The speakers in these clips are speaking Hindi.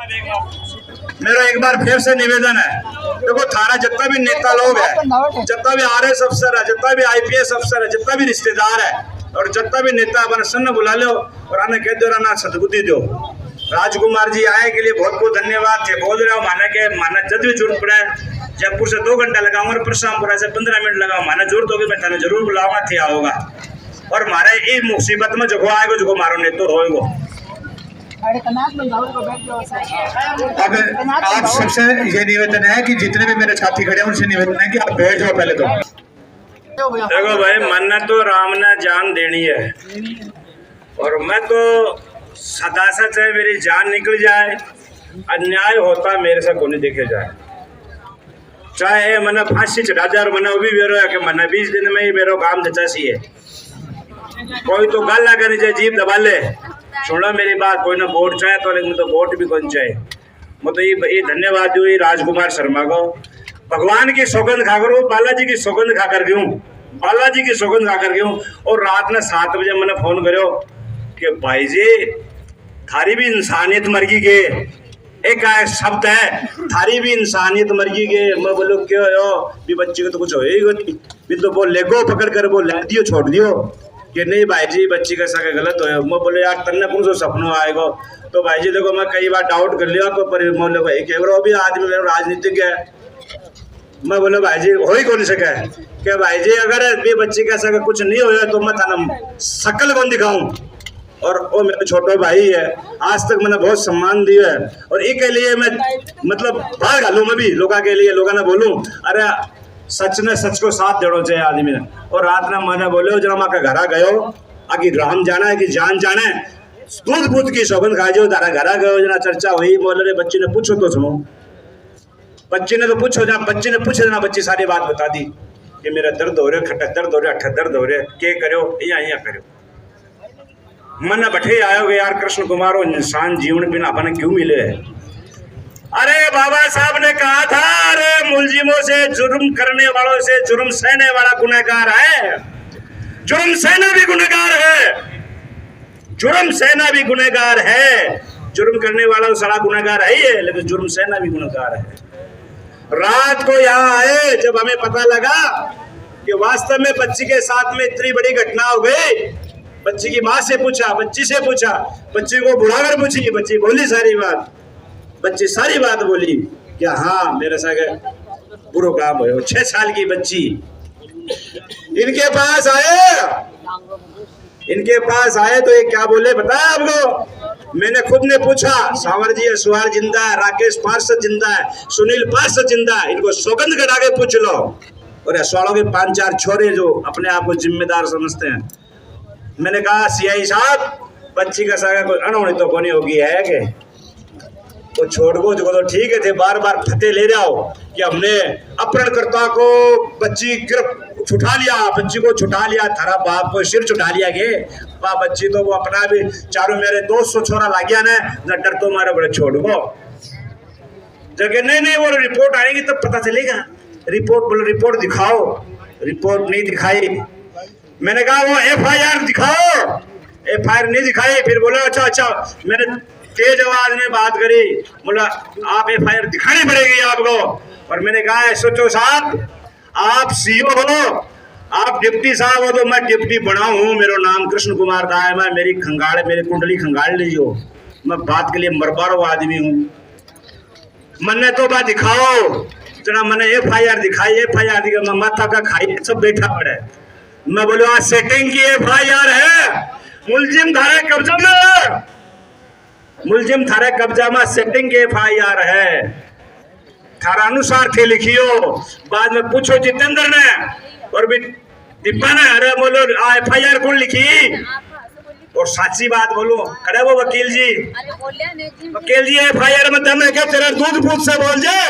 मेरा एक बार फिर से निवेदन है, देखो थारा जितना भी नेता लोग है, जितना भी आरएस अफसर है, जितना भी आईपीएस अफसर है, जितना भी रिश्तेदार है और जितना भी नेता अपन सन्न बुला लो और आने कह दो ना सदबुद्धि दो। राजकुमार जी आए के लिए बहुत बहुत धन्यवाद थे। बोल रहे हो माना के माना जब भी जरूरत पड़े जयपुर से 2 घंटा लगाऊंगा और परशामपुरा से 15 मिनट लगाऊंगा, माना जरूरत होगी मैं थाने जरूर बुलाऊंगा थे आओगा। और मारे ये मुसीबत में जो आएगा जो मारो ने तो होएगो। अब आप सबसे ये निवेदन है कि जितने भी मेरे साथी खड़े हैं उनसे निवेदन है कि आप बैठ जाओ पहले तो। देखो भाई मन तो राम ने जान देनी है और मैं तो सदा से चाहे मेरी जान निकल जाए अन्याय होता मेरे से को नहीं देखे जाए, चाहे मैंने फांसी चढ़ा जाए और मैंने वो भी बेरो है कि मैंने 20 दिन में ही बेरो काम जचा सी है। कोई तो गल ना करनी चाहिए जीप दबा ले, सुनो मेरी बात, कोई ना वोट चाहे तो लेकिन तो वोट भी कौन चाहे। मैं तो ये धन्यवाद दूँ राजकुमार शर्मा को, भगवान की सौगंध खा कर बालाजी की सौगंध खा कर गयूँ, बालाजी की सौगंध खा कर गयूँ। और रात में 7 बजे मैंने फोन करो कि भाई जी थारी भी इंसानियत मर गई के, एक शब्द है थारी भी इंसानियत मर गई के। मैं बोलो क्यों हो भी बच्ची को तो कुछ होएगा भी तो वो लेगो पकड़ कर वो ले दियो छोड़ दियो कि नहीं भाई जी बच्ची का सके गलत हो। मैं बोले यार तन्ने कौन सा सपनों आएगा। तो भाई जी देखो मैं कई बार डाउट कर लिया पर बोले भाई केवरो भी आदमी मेरा राजनीतिक है। मैं बोले भाई जी हो ही कौन सके कि भाई जी अगर भी बच्ची का सके कुछ नहीं होया तो मैं थाना शकल कौन दिखाऊं। और वो मेरा छोटा भाई है, आज तक मैंने बहुत सम्मान दिया है और एक के लिए मैं मतलब बाहर डालू मैं भी लोगों के लिए लोगों ने बोलूं अरे सच ने सच को साथ देना चाहिए आदमी ने। और रात में मैंने बोले जरा माँ का घरा गयो आगे ग्राम जाना है कि जान जाना है दूध पूत की सौगंध खा जो तारा घरा गयो जना चर्चा हुई। बोले बच्ची ने पूछो तो सुनो, बच्ची ने तो पूछो जहाँ बच्ची ने पूछे ना बच्ची सारी बात बता दी कि मेरा दर्द हो रहा खट्टा दर्द हो रहा अट्ठा दर्द हो रहा के करो या करो। मन बैठे आओगे यार कृष्ण कुमार इंसान जीवन बिना अपने क्यों मिले है। अरे बाबा साहब ने कहा था अरे मुलजिमों से जुर्म करने वालों से जुर्म सहने वाला गुनहगार है, जुर्म सहना भी गुनहगार है, जुर्म सहना भी गुनहगार है। जुर्म करने वाला सारा गुनहगार है ही है लेकिन जुर्म सहना भी गुनहगार है। रात को यहाँ आए जब हमें पता लगा कि वास्तव में बच्ची के साथ में इतनी बड़ी घटना हो गई, बच्ची की माँ से पूछा, बच्ची से पूछा, बच्ची को बुढ़ाकर पूछी, बच्ची बोली सारी बात, बच्ची सारी बात बोली कि हाँ मेरे साथ बुरो काम हो। 6 साल की बच्ची इनके पास आए तो ये क्या बोले बताया आपको। मैंने खुद ने पूछा सावर जी सुहार जिंदा है, राकेश पार्षद जिंदा है, सुनील पार्षद जिंदा है, इनको सौगंध करा के पूछ लो। और असवाड़ों के 5-4 छोरे जो अपने आप को जिम्मेदार समझते हैं। मैंने कहा सीआई साहब बच्ची का सागा कोई अनहोनी तो कोनी होगी है कि वो छोड़ को तो ठीक है थे बार बार फतेह ले रहा हो कि हमने अपहरणकर्ता को बच्ची छुटा लिया, बच्ची को छुटा लिया, थारा बाप को सिर छुटा लिया के बच्ची तो वो अपना भी चारों मेरे 200 छोरा ला गया ना डर तो मारे बड़े छोड़ को जगह नहीं वो रिपोर्ट आएगी तब पता चलेगा। रिपोर्ट बोले रिपोर्ट दिखाओ, रिपोर्ट नहीं दिखाई। मैंने कहा वो एफआईआर दिखाओ, एफआईआर नहीं दिखाई। फिर बोला अच्छा मैंने तेज आवाज में बात करी, बोला आप एफआईआर दिखानी पड़ेगी आपको। और मैंने कहा सोचो साहब आप सीओ हो, आप डिप्टी साहब हो तो मैं डिप्टी बना हूँ, मेरा नाम कृष्ण कुमार था है, मैं मेरी कुंडली खंगाल लीजिए, मैं बात के लिए मरबारो आदमी हूँ। मैंने तो बात दिखाओ जना मैंने एफआईआर दिखाई, एफआईआर दिखा माथा का खाई सब बैठा पड़ा है। मैं बोलो आज सेटिंग की एफआईआर है, मुलजिम थारे कब्जा में, मुलजिम थारे कब्जा में सेटिंग की एफआईआर है, थारा अनुसार थे लिखियो। बाद में पूछो जितेंद्र ने और भी दीपा ने अरे बोलो एफआईआर कौन लिखी और साची बात बोलो अरे वो वकील जी एफआईआर में दम है क्या तेरा दूध पूछ से बोल जाए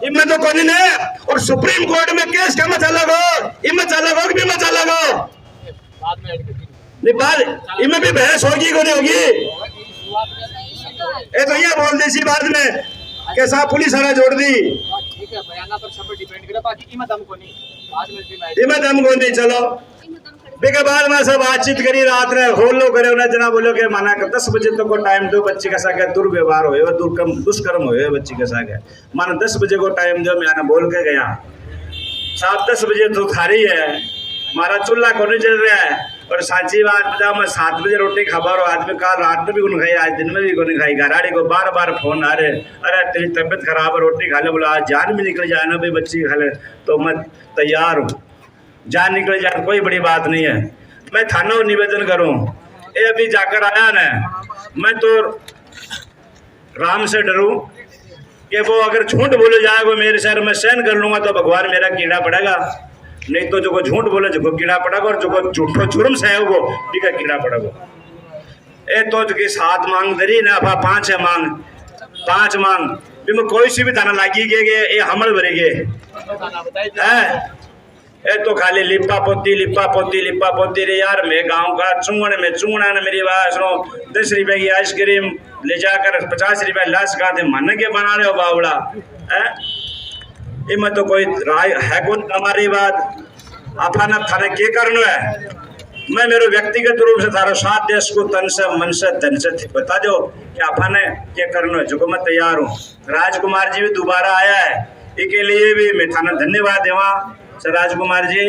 इनमें तो कोई नहीं। और सुप्रीम कोर्ट में केस क्या मचा लगो इनमें चला गो कि मचा लगो नहीं बाद इनमें भी बहस होगी को नहीं होगी। ए तो ये बोल दी सी बाद में कैसा पुलिस हरा जोड़ दी ठीक है बयाना पर सब डिपेंड करे बाकी कीमत हमको नहीं बाद में इनमें दम को नहीं चलो के बाद में सब बातचीत करी रात में होलो करे उन्हें जना बोलो के माना कि 10 बजे तक को टाइम दो बच्ची के साथ दुर्व्यवहार होए दुष्कर्म होए बच्ची के साथ माना 10 बजे को टाइम दो मैं बोल के गया साहब 10 बजे तो थारी है मारा चूल्हा को नहीं चल रहा है और साची बात मैं 7 बजे रोटी खबर हो आज में कल रात में भी कौन खाई आज दिन में भी कौन खाई घराड़ी को बार बार फोन आ रहे अरे तेरी तबीयत खराब है रोटी खा ले बोला आज जान भी निकल जाए ना भाई बच्ची खा ले तो मैं तैयार हूँ जान निकल जाए कोई बड़ी बात नहीं है मैं थाना निवेदन करूं ये अभी जाकर आया ना मैं तो राम से डरूं कि वो अगर झूठ बोले जाएगा मेरे शहर में सहन कर लूंगा तो भगवान मेरा कीड़ा पड़ेगा नहीं तो जो को झूठ बोले जो को कीड़ा पड़ेगा और जो को झूठो जुर्म सहेगो ठीक है कीड़ा पड़ेगा ए तो जो की 7 मांग दरी ना 5 है मांग 5 मांग भी मैं कोई सी भी थाना लागी गे ये हमल भरेगे है ए तो खाली लिपा पोती रे यार मैं गांव का चुंगण में चुंगना ने मेरी बात सुनो 10 रुपए की आइसक्रीम ले जाकर 50 रुपए लाश का दे मन के बना रहे हो बावड़ा है ये मैं तो कोई राय है कौन हमारी बात अपन थाने के करना है मैं मेरे व्यक्तिगत रूप से थारा साथ देश को तन से मन से धन से बता दो कि अपन क्या करना है जो मैं तैयार हूँ राजकुमार जी भी दोबारा आया है इसके लिए भी मैं थाना धन्यवाद देवा सर राजकुमार जी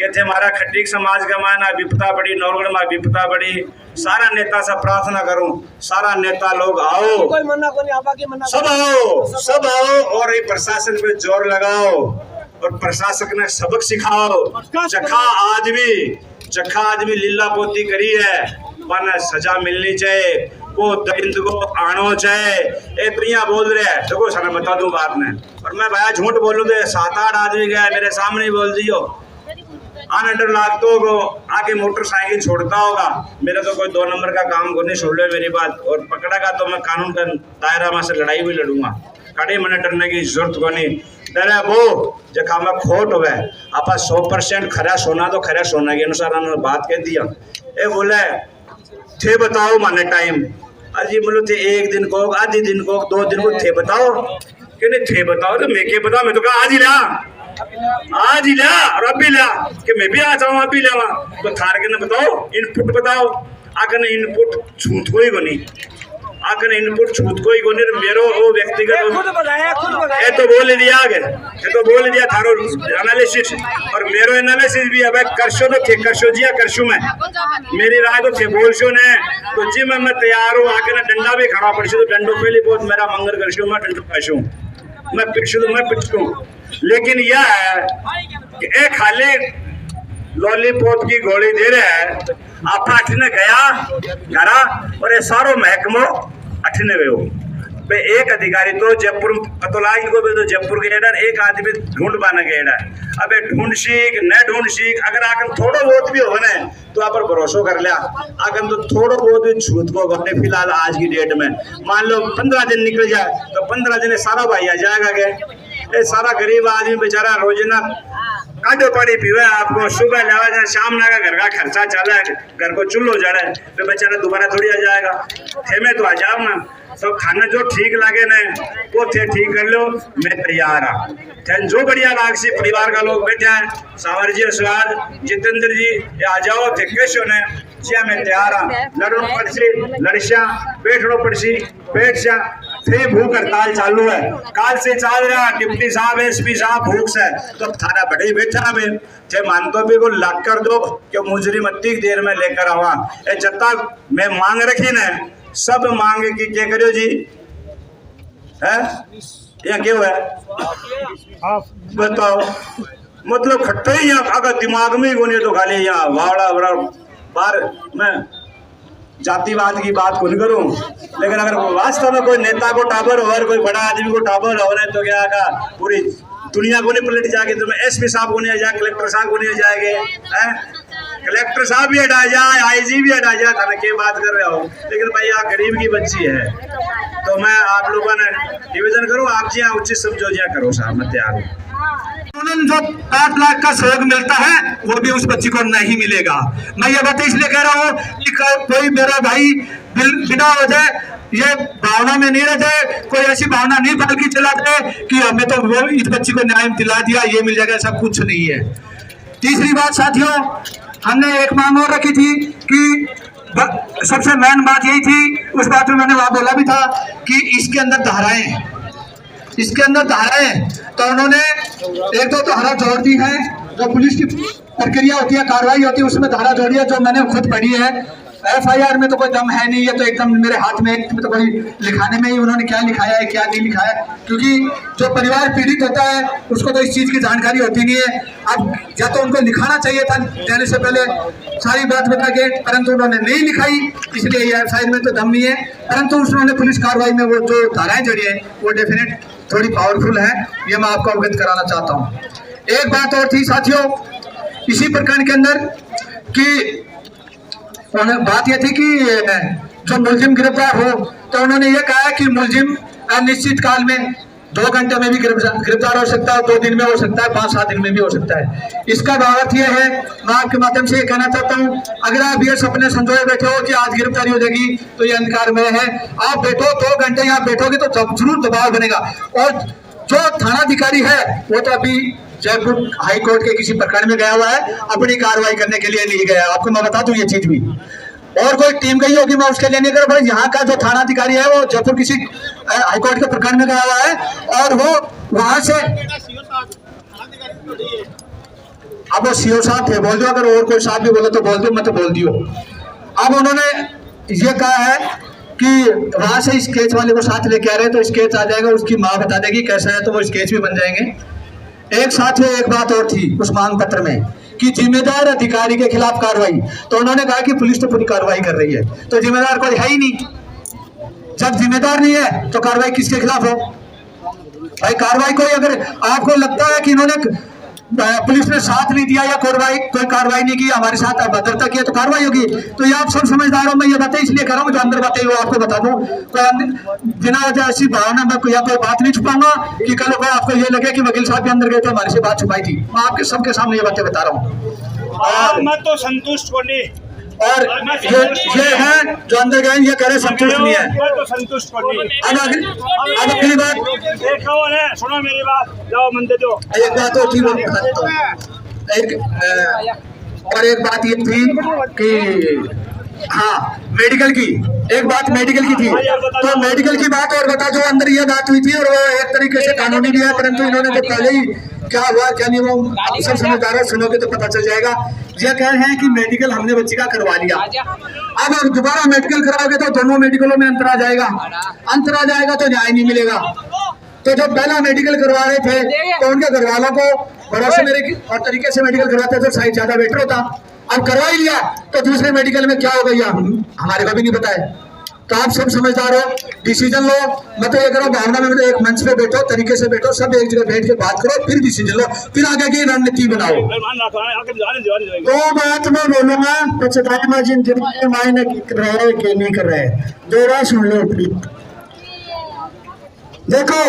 कहते हमारा खट्टिक समाज का माना विपता बड़ी नौगढ़ में विपता बड़ी सारा नेता से प्रार्थना करूं सारा नेता लोग आओ कोई मना को नहीं आपा के मना सब आओ और ये प्रशासन पे जोर लगाओ और प्रशासक ने सबक सिखाओ चखा आदमी लीला पोती करी है पर सजा मिलनी चाहिए वो दरिंद को आनो चाहे ए प्रिया बोल रहे हैं देखो सर बता दूं बात में और मैं भैया झूठ बोलूं तो 7-8 आदमी गए मेरे सामने ही बोल दियो अनडर लागतो को आके मोटरसाइकिल छोड़ता होगा मेरा तो कोई 2 नंबर का काम को नहीं छोड़ लो मेरी बात और पकड़ेगा तो मैं कानून का दायरा में से लड़ाई भी लड़ूंगा खड़े मने डरने की जरूरत को नहीं डर है वो जखा में खोट हुआ आप 100% खरा सोना तो खरा सोना के अनुसार उन्होंने बात कह दिया ए बोले थे बताओ माने टाइम अजी बोलो थे 1 दिन को आधी दिन को 2 दिन को थे बताओ कि नहीं थे बताओ तो मैं क्या बताओ मैं तो कहा आज ही ला और अभी ला कि मैं भी आ जाऊँ अभी लावा तो थार के ना बताओ इनपुट बताओ आकर इनपुट छूत कोई को नहीं आकर इनपुट छूत कोई को नहीं मेरो वो व्यक्तिगत ये तो बोल दिया आगे ये तो बोल दिया थारो एनालिसिस और मेरो एनालिसिस भी अब करशो तो थे करशो जिया करशु मैं मेरी राय तो थे बोलशो ने तो जी मैं तैयार हूँ आके ना डंडा भी खड़ा पड़शो तो डंडो पहले बहुत मेरा मंगल करशो मैं डंडो खाशू मैं पिटशू तो मैं पिटशू लेकिन यह है कि एक खाली लॉलीपॉप की गोली दे रहे हैं आप अठने गया घरा और ये सारो महकमो अठने गए एक अधिकारी तो जयपुर पतोलाई को भी तो जयपुर के एडर एक आदमी ढूंढ पाना के एडर अबे ढूंढ सीख न ढूंढ सीख अगर आकर थोड़ा बहुत भी हो ना तो आप पर भरोसा कर लिया अगर तो थोड़ा बहुत भी छूत को अपने फिलहाल आज की डेट में मान लो 15 दिन निकल जाए तो 15 दिन सारा भाई आ जाएगा के ये सारा गरीब आदमी बेचारा रोजाना काटो पानी पीवे आपको सुबह लावा जाए शाम ना का घर का खर्चा चला है घर को चुल्लो जा रहा है तो बेचारा दोबारा थोड़ी आ जाएगा थे तो आ जाओ ना तो खाना जो ठीक लगे ना वो थे ठीक कर लो मैं तैयार हाँ जो बढ़िया लागसी परिवार का लोग बैठे हैं सावर जी स्वाद जितेंद्र जी ये आ जाओ थे कैसे ने जी मैं तैयार हाँ लड़ो पड़सी लड़सिया बैठो पड़सी बैठ जा थे भूख हड़ताल चालू है काल से चल रहा डिप्टी साहब एसपी साहब भूख से तो थारा बड़े बैठा में थे मानतो भी को लाग कर दो कि मुजरिम अति देर में लेकर आवा ए जत्ता मैं मांग रखी ने सब मांग की क्या करियो जी है या क्यों है बताओ मतलब खट्टा ही यहाँ अगर दिमाग में ही कोनी तो खाली यहाँ वावड़ा बड़ा बार मैं जातिवाद की बात को नहीं करूं लेकिन अगर वास्तव में कोई नेता को टाबर हो और कोई बड़ा आदमी को टाबर हो तो क्या का पूरी दुनिया को नहीं पलट जाएगी तो मैं एसपी साहब को नहीं आ जाए कलेक्टर साहब को नहीं आ जाएंगे कलेक्टर साहब भी हटा जाए आईजी भी हटा जाए थाना की बात कर रहे हो लेकिन भाई यहाँ गरीब की बच्ची है तो मैं आप लोगों ने निवेदन करूँ आप जी उचित समझो जी करो साहब मैं तैयार हूँ जो 8 लाख का सहयोग मिलता है वो भी उस बच्ची को नहीं मिलेगा। मैं ये बात इसलिए कह रहा हूँ कि कोई मेरा भाई बिना हो जाए ये भावना में नहीं रह जाए कोई ऐसी भावना नहीं पाल की चला दे कि हमें तो वो इस बच्ची को न्याय दिला दिया ये मिल जाएगा ऐसा कुछ नहीं है। तीसरी बात साथियों हमने एक मांग और रखी थी कि सबसे मेन बात यही थी, उस बात में मैंने वहां बोला भी था कि इसके अंदर धाराएं, इसके अंदर धाराएं, तो उन्होंने एक दो धारा जोड़ दी है। जो पुलिस की प्रक्रिया होती है, कार्रवाई होती है, उसमें धारा जोड़ी है जो मैंने खुद पढ़ी है। FIR में तो कोई दम है नहीं, ये तो एकदम मेरे हाथ में तो कोई लिखाने में ही उन्होंने क्या लिखाया है क्या नहीं लिखाया है, क्योंकि जो परिवार पीड़ित होता है उसको तो इस चीज़ की जानकारी होती नहीं है। अब या तो उनको लिखाना चाहिए था देने से पहले सारी बात बता के, परंतु उन्होंने नहीं लिखाई, इसलिए ये FIR में तो दम नहीं है। परंतु उन्होंने पुलिस कार्रवाई में वो जो धाराएं जोड़ी है वो डेफिनेट थोड़ी पावरफुल है, ये मैं आपको अवगत कराना चाहता हूँ। एक बात और थी साथियों इसी प्रकरण के अंदर कि बात यह थी कि जो मुलजिम गिरफ्तार हो, तो उन्होंने ये कहा कि मुलजिम अनिश्चित काल में 2 घंटे में भी गिरफ्तार हो सकता है, 2 दिन में हो सकता है, 5-7 दिन में भी हो सकता है। इसका अर्थ यह है, मैं आपके माध्यम से ये कहना चाहता हूँ, अगर आप ये सपने संजोए बैठे हो कि आज गिरफ्तारी हो जाएगी तो ये अंधकार में है। आप बैठो 2 घंटे यहाँ बैठोगे तो जरूर दबाव बनेगा। और जो थानाधिकारी है वो तो अभी जयपुर हाई कोर्ट के किसी प्रकरण में गया हुआ है, अपनी कार्रवाई करने के लिए नहीं गया। आपको मैं बता दूं ये चीज भी, और कोई टीम गई होगी मैं उसके लिए नहीं कर रहा। यहाँ का जो थानाधिकारी है वो जयपुर किसी हाई कोर्ट के प्रकरण में गया हुआ है और वो वहां से, अब वो CO साहब थे, बोल दो, अगर और कोई साहब भी बोले तो बोल दो, मैं तो बोल दियो। अब उन्होंने ये कहा है कि वहां से स्केच वाले को साथ लेके आ रहे हैं, तो स्केच आ जाएगा, उसकी माँ बता देगी कैसा है, तो वो स्केच भी बन जाएंगे। एक साथ में एक बात और थी उस मांग पत्र में कि जिम्मेदार अधिकारी के खिलाफ कार्रवाई, तो उन्होंने कहा कि पुलिस तो पूरी कार्रवाई कर रही है, तो जिम्मेदार कोई है ही नहीं। जब जिम्मेदार नहीं है तो कार्रवाई किसके खिलाफ हो भाई? कार्रवाई कोई, अगर आपको लगता है कि इन्होंने पुलिस ने साथ नहीं दिया या कोई कार्रवाई नहीं की, हमारे साथ अभद्रता किया, तो कार्रवाई होगी। तो ये आप सब समझदार हो, मैं ये बातें इसलिए कर रहा हूँ, जो अंदर बातें वो आपको बता दूं, बिना वजह ऐसी भावना में कोई बात नहीं छुपाऊंगा कि कल को आपको ये लगे कि वकील साहब भी अंदर गए तो हमारे से बात छुपाई थी। मैं आपके सबके सामने ये बातें बता रहा हूँ। मैं तो संतुष्ट को नहीं, और ये है जो अंदर गए ये कह रहे संतुष्ट नहीं है, मैं तो संतुष्ट को नहीं। अब अगली बात सुनो मेरी बात, जाओ मंदिर दो। एक बात और थी वो बता देता हूँ। और एक बात ये थी कि हाँ मेडिकल की, एक बात मेडिकल की थी, तो मेडिकल की बात और बता, जो अंदर ये बात हुई थी और वो एक तरीके से कानूनी भी है, परंतु इन्होंने तो पहले ही क्या हुआ क्या नहीं वो आप सब समझदार हो, सुनोगे तो पता चल जाएगा। ये कह रहे हैं कि मेडिकल हमने बच्ची का करवा लिया, अब आप दोबारा मेडिकल कराओगे तो दोनों मेडिकलों में अंतर आ जाएगा, अंतर आ जाएगा तो न्याय नहीं मिलेगा। तो जब पहला मेडिकल करवा रहे थे तो उनके घर वालों को भरोसे मेरे और तरीके से मेडिकल करवाते तो शायद ज्यादा बेटर होता। अब करवा ही लिया तो दूसरे मेडिकल में क्या हो गया हमारे को भी नहीं पता है। तो आप सब समझदार हो, डिसीजन लो। मैं तो ये करो भावना में, एक मंच पे बैठो, तरीके से बैठो, सब एक जगह बैठ के बात करो, फिर डिसीजन लो, फिर आगे की रणनीति बनाओ। दो बात मैं बोलूंगा, पचताई जिंदगी मायने कर रहे हैं कि नहीं कर रहे हैं, दो बात सुन लो प्लीज। देखो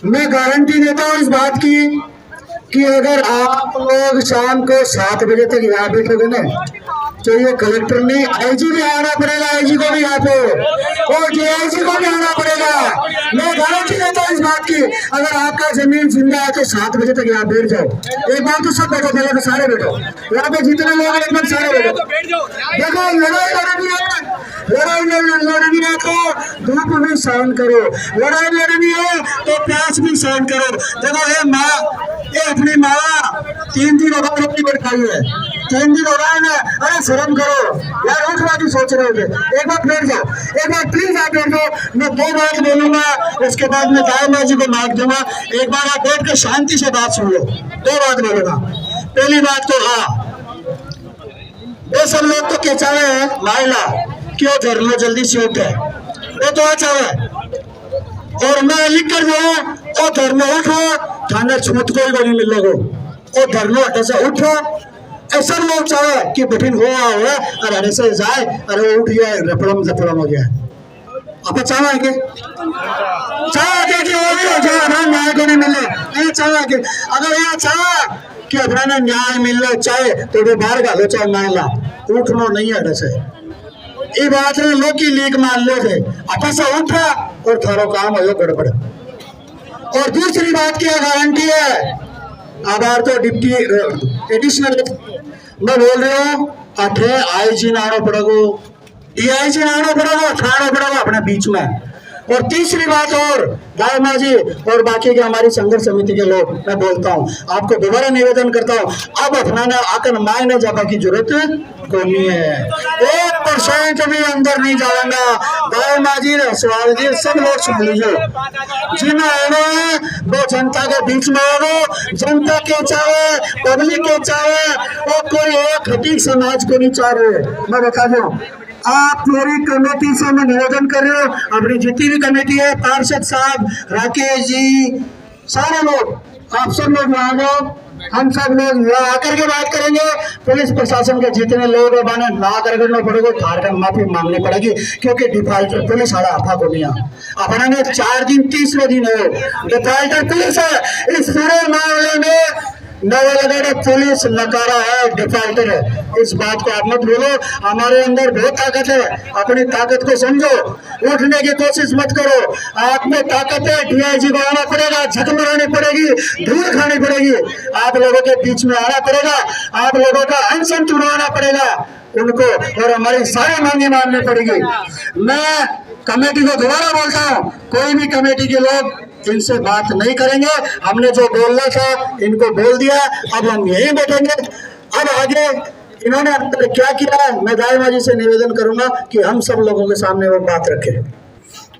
मैं गारंटी देता हूँ इस बात की कि अगर आप लोग शाम को 7 बजे तक यहाँ बैठोगे ना, तो ये कलेक्टर नहीं, IG भी आना पड़ेगा, IG को भी यहाँ पे, और DIG को भी आना पड़ेगा। मैं गारंटी देता हूँ इस बात की, अगर आपका जमीन जिंदा है तो 7 बजे तक यहाँ बैठ जाओ। एक बार तो सब बैठो, पहले तो सारे बैठो, यहाँ पे जितने लोग हैं एकदम सारे बैठो। देखो लड़ाई लड़नी है तो धूप भी सहन करो, लड़ाई लड़नी है तो प्यास भी सहन करो। देखो ये माँ, ये अपनी माँ 3 दिन हो गए रोटी बैठ खाई है, 3 दिन हो रहा है ना, अरे शर्म करो यार, उठवादी सोच रहे थे। एक बार बैठ जाओ, एक बार प्लीज आप बैठ जाओ। मैं 2 बात बोलूंगा, उसके बाद मैं जायमा जी को मार दूंगा। एक बार आप बैठ के शांति से बात सुन लो। 2 बात बोलूंगा। पहली बात तो हाँ, ये सब लोग तो क्या चाहे हैं माइला क्यों धर लो जल्दी से उठे, वो तो अच्छा है। और मैं लिख कर जो धरना उठो, थाना छूट कोई नहीं मिल लोगो, और धरना हटे से उठो। ऐसा लोग चाहे कि बठिन हुआ और हरे से जाए, अरे वो उठ गया रपड़म जपड़म हो गया। आप चाहे कि वो भी हो जाए, न्याय को नहीं मिले, ये चाहे कि अगर यहाँ चाहे कि अपना न्याय मिलना चाहे तो वो बाहर गालो, चाहे ना ला उठनो नहीं हटे से। ये बात है लोग की लीक मान लो थे, अच्छा से उठा और थारो काम हो गड़बड़। और दूसरी बात की गारंटी है, आधार तो डिप्टी एडिशनल मैं बोल रही हूँ अठे आईजी नानो पड़ेगो, डीआईजी नानो पड़ेगो, खानो पड़ेगो अपने बीच में। और तीसरी बात और दायमा जी और बाकी के हमारी संघर्ष समिति के लोग, मैं बोलता हूँ आपको दोबारा निवेदन करता हूँ, अब अपना आकर मायने जाने की जरूरत नहीं है। 1% भी अंदर नहीं जाएगा। दायमा जी, सवाल जी, सब लोग सुन लीजिए। जिन्हें आना है वो जनता के बीच में हो, जनता के चाहे, पब्लिक के चाहे, और कोई एक खटी समाज को नहीं चाह रहे। मैं बता दूं, आप पूरी कमेटी से मैं निवेदन कर रहे हो, अपनी जितनी भी कमेटी है, पार्षद साहब, राकेश जी, सारे लोग, आप सब लोग वहां जाओ, हम सब लोग यहाँ आकर के बात करेंगे। पुलिस प्रशासन के जितने लोग हैं बाने ला करना पड़ेगा, थार का माफी मांगनी पड़ेगी, क्योंकि डिफाल्टर पुलिस हड़ा हाथा को नहीं अपना ने 4 दिन 30वें दिन हो डिफाल्टर पुलिस है। इस पूरे मामले में नवागढ़ पुलिस नकारा है, डिफाल्टर है। इस बात को आप मत भूलो। हमारे अंदर बहुत ताकत है, अपनी ताकत को समझो, उठने की कोशिश मत करो। आप में ताकत है, डीआईजी को आना पड़ेगा, झक मरानी पड़ेगी, धूल खानी पड़ेगी, आप लोगों के बीच में आना पड़ेगा, आप लोगों का अनशन तुड़वाना पड़ेगा उनको, और हमारी सारी मांगे माननी पड़ेगी। मैं कमेटी को दोबारा बोलता हूँ, कोई भी कमेटी के लोग इनसे बात नहीं करेंगे। हमने जो बोलना था इनको बोल दिया, अब हम यहीं बैठेंगे। अब आगे इन्होंने क्या किया, मैं दायमा जी से निवेदन करूंगा कि हम सब लोगों के सामने वो बात रखें।